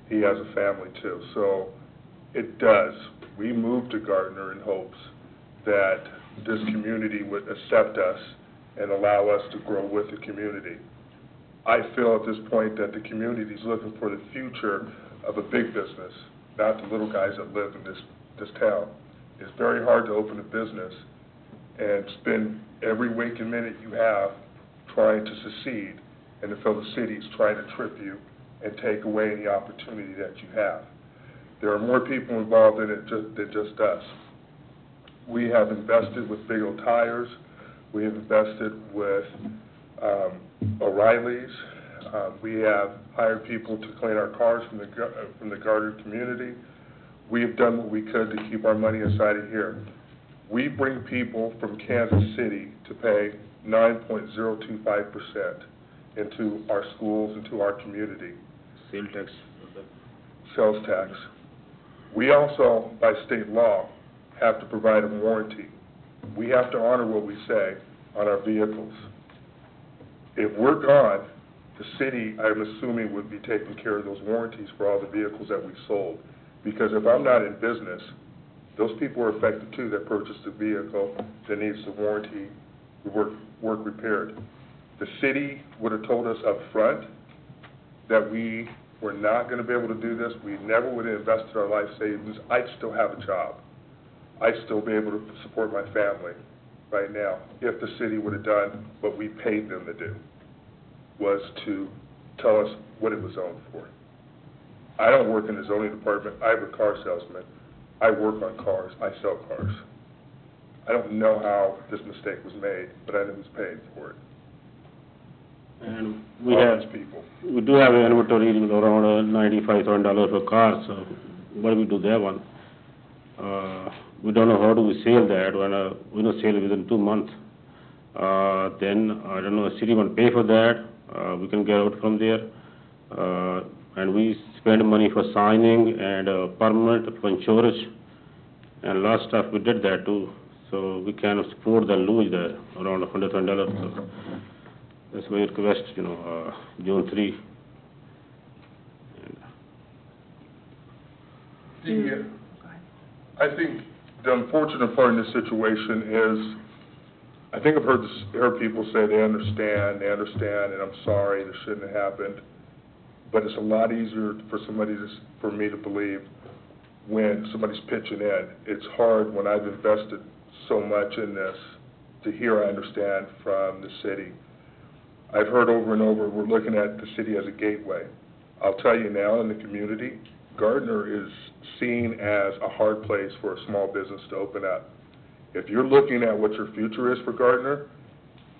he has a family too. So it does. We moved to Gardner in hopes that this community would accept us and allow us to grow with the community. I feel at this point that the community is looking for the future of a big business, not the little guys that live in this town. It's very hard to open a business and spend every waking minute you have trying to succeed, and to feel the city's trying to trip you and take away any opportunity that you have. There are more people involved in it than just us. We have invested with Big O Tires. We have invested with O'Reilly's. We have hired people to clean our cars from the Gardner community. We have done what we could to keep our money inside of here. We bring people from Kansas City to pay 9.025% into our schools, into our community. Sales tax. Sales tax. We also, by state law, have to provide a warranty. We have to honor what we say on our vehicles. If we're gone, the city, I'm assuming, would be taking care of those warranties for all the vehicles that we sold. Because if I'm not in business, those people are affected too that purchased a vehicle that needs the warranty, work repaired. The city would have told us up front that we were not going to be able to do this. We never would have invested our life savings. I'd still have a job. I'd still be able to support my family right now if the city would have done what we paid them to do, was to tell us what it was zoned for. I don't work in the zoning department. I'm a car salesman. I work on cars. I sell cars. I don't know how this mistake was made, but I know who's paying for it. And we do have an inventory around $95,000 per car, so what do we do that one? We don't know how do we sell that when we don't sell within 2 months. Then, I don't know, the city won't pay for that. We can get out from there. And we spend money for signing and permit for insurance. And a lot of stuff we did that too. So we can support the lose there, around $100,000. So that's why I request, June 3. I think the unfortunate part in this situation is, I think I've heard people say they understand, and I'm sorry, this shouldn't have happened. But it's a lot easier for me to believe when somebody's pitching in. It's hard when I've invested so much in this to hear I understand from the city. I've heard over and over, we're looking at the city as a gateway. I'll tell you now, in the community, Gardner is seen as a hard place for a small business to open up. If you're looking at what your future is for Gardner,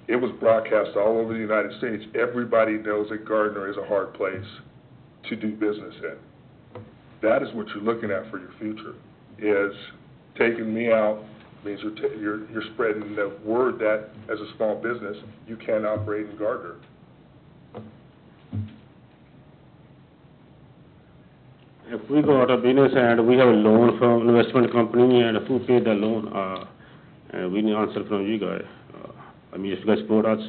it was broadcast all over the United States. Everybody knows that Gardner is a hard place to do business in. That is what you're looking at for your future, is taking me out means you're spreading the word that as a small business, you can operate in Gardner. If we go out of business and we have a loan from investment company, and who paid the loan, and we need answer from you guys. If you guys support us,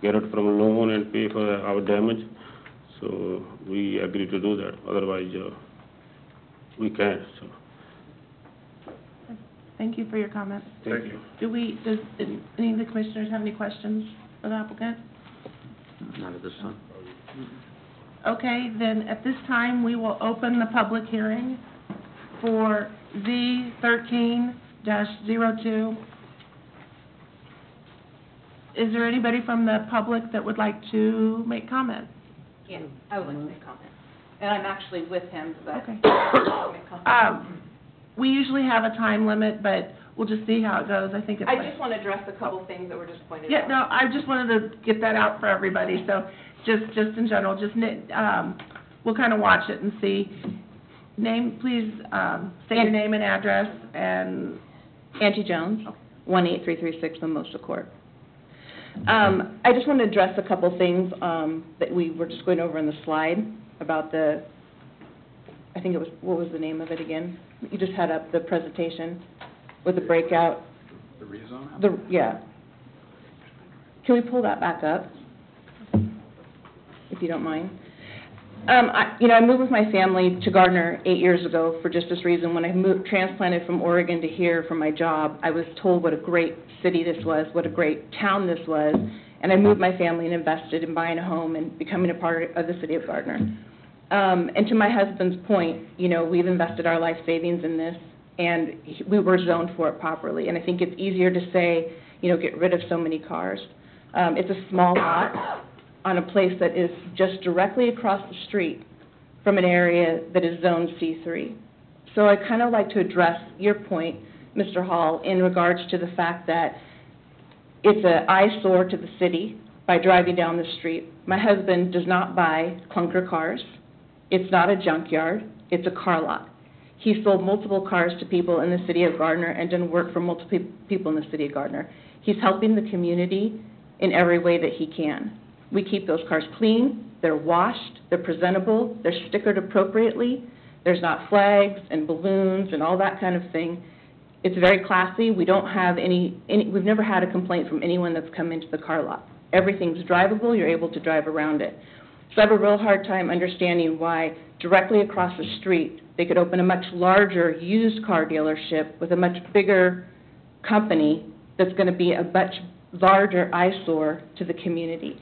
get it from a loan and pay for our damage. So we agree to do that. Otherwise, we can't. So. Thank you for your comment. Thank you. Does any of the commissioners have any questions for the applicant? Not at this time. Okay, then at this time, we will open the public hearing for Z13-02. Is there anybody from the public that would like to make comment? Yeah, I would like to make comment. And I'm actually with him, but Okay. make comment. We usually have a time limit, but we'll just see how it goes. I think it's I just want to address a couple things that were just pointed out. Yeah, no, I just wanted to get that out for everybody, so just in general, we'll kind of watch it and see. Name, please, state your name and address, and... Angie Jones, 18336 Mimosa Court. I just want to address a couple things that we were just going over in the slide about I think it was, what was the name of it again? You just had up the presentation with the breakout. The rezone? Yeah. Can we pull that back up, if you don't mind? I moved with my family to Gardner 8 years ago for just this reason. When I transplanted from Oregon to here for my job, I was told what a great city this was, what a great town this was, and I moved my family and invested in buying a home and becoming a part of the city of Gardner. And to my husband's point, we've invested our life savings in this, and we were zoned for it properly. And I think it's easier to say, get rid of so many cars. It's a small lot on a place that is just directly across the street from an area that is zoned C3. So I kind of like to address your point, Mr. Hall, in regards to the fact that it's an eyesore to the city by driving down the street. My husband does not buy clunker cars. It's not a junkyard. It's a car lot. He sold multiple cars to people in the city of Gardner and done work for multiple people in the city of Gardner. He's helping the community in every way that he can. We keep those cars clean, they're washed, they're presentable, they're stickered appropriately, there's not flags and balloons and all that kind of thing. It's very classy. We don't have we've never had a complaint from anyone that's come into the car lot. Everything's drivable, you're able to drive around it. So I have a real hard time understanding why directly across the street they could open a much larger used car dealership with a much bigger company that's going to be a much larger eyesore to the community.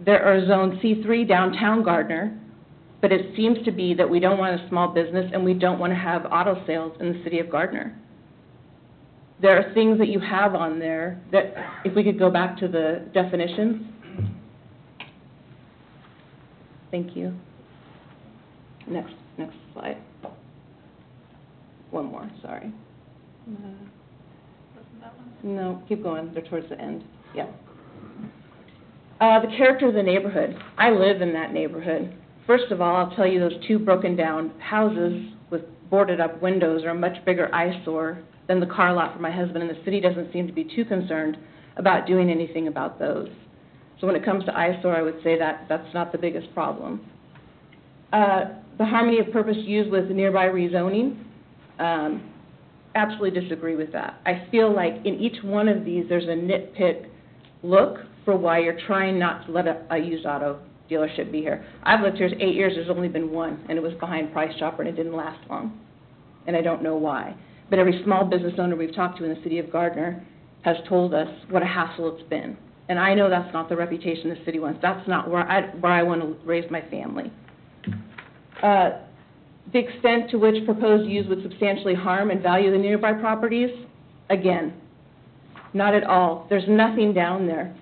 There are Zone C3 downtown Gardner, but it seems to be that we don't want a small business and we don't want to have auto sales in the city of Gardner. There are things that you have on there that, if we could go back to the definitions. Thank you. Next slide. One more, sorry. No, keep going, they're towards the end, yeah. The character of the neighborhood. I live in that neighborhood. First of all, I'll tell you those 2 broken down houses with boarded up windows are a much bigger eyesore than the car lot for my husband, and the city doesn't seem to be too concerned about doing anything about those. So when it comes to eyesore, I would say that's not the biggest problem. The harmony of purpose used with nearby rezoning, absolutely disagree with that. I feel like in each one of these, there's a nitpick look for why you're trying not to let a used auto dealership be here. I've lived here 8 years, there's only been one, and it was behind Price Chopper, and it didn't last long. And I don't know why. But every small business owner we've talked to in the city of Gardner has told us what a hassle it's been. And I know that's not the reputation the city wants. That's not where I want to raise my family. The extent to which proposed use would substantially harm and value the nearby properties, again, not at all. There's nothing down there.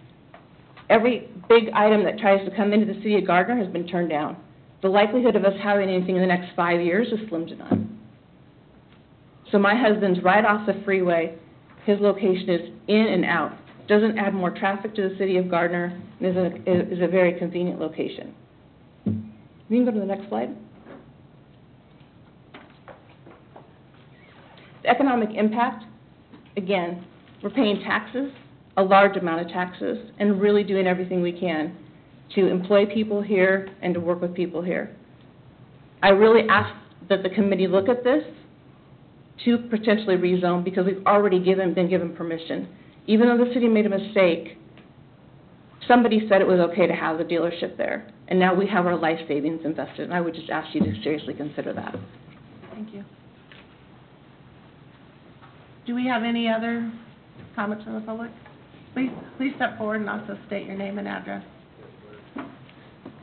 Every big item that tries to come into the city of Gardner has been turned down. The likelihood of us having anything in the next 5 years is slim to none. So my husband's right off the freeway. His location is in and out. Doesn't add more traffic to the city of Gardner, and is a very convenient location. You can go to the next slide. The economic impact, again, we're paying taxes, a large amount of taxes, and really doing everything we can to employ people here and to work with people here. I really ask that the committee look at this to potentially rezone, because we've already been given permission. Even though the city made a mistake, somebody said it was okay to have the dealership there, and now we have our life savings invested, and I would just ask you to seriously consider that. Thank you. Do we have any other comments from the public? Please step forward and also state your name and address.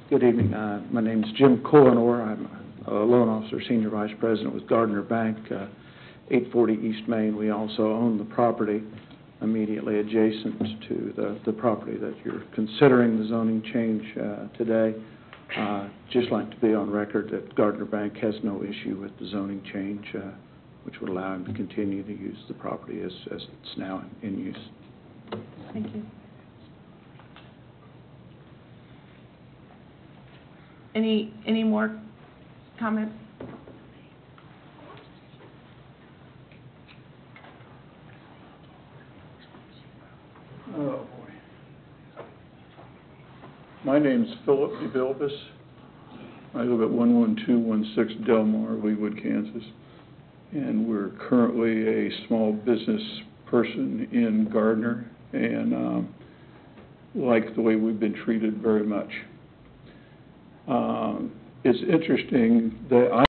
Good evening. My name is Jim Kohlenor. I'm a loan officer, senior vice president with Gardner Bank, 840 East Main. We also own the property immediately adjacent to the property that you're considering the zoning change today. Just like to be on record that Gardner Bank has no issue with the zoning change, which would allow him to continue to use the property as it's now in use. Thank you. Any more comments? Oh, boy. My name's Philip DeVilbus. I live at 11216 Delmar, Leawood, Kansas. And we're currently a small business person in Gardner, and like the way we've been treated very much. it's interesting that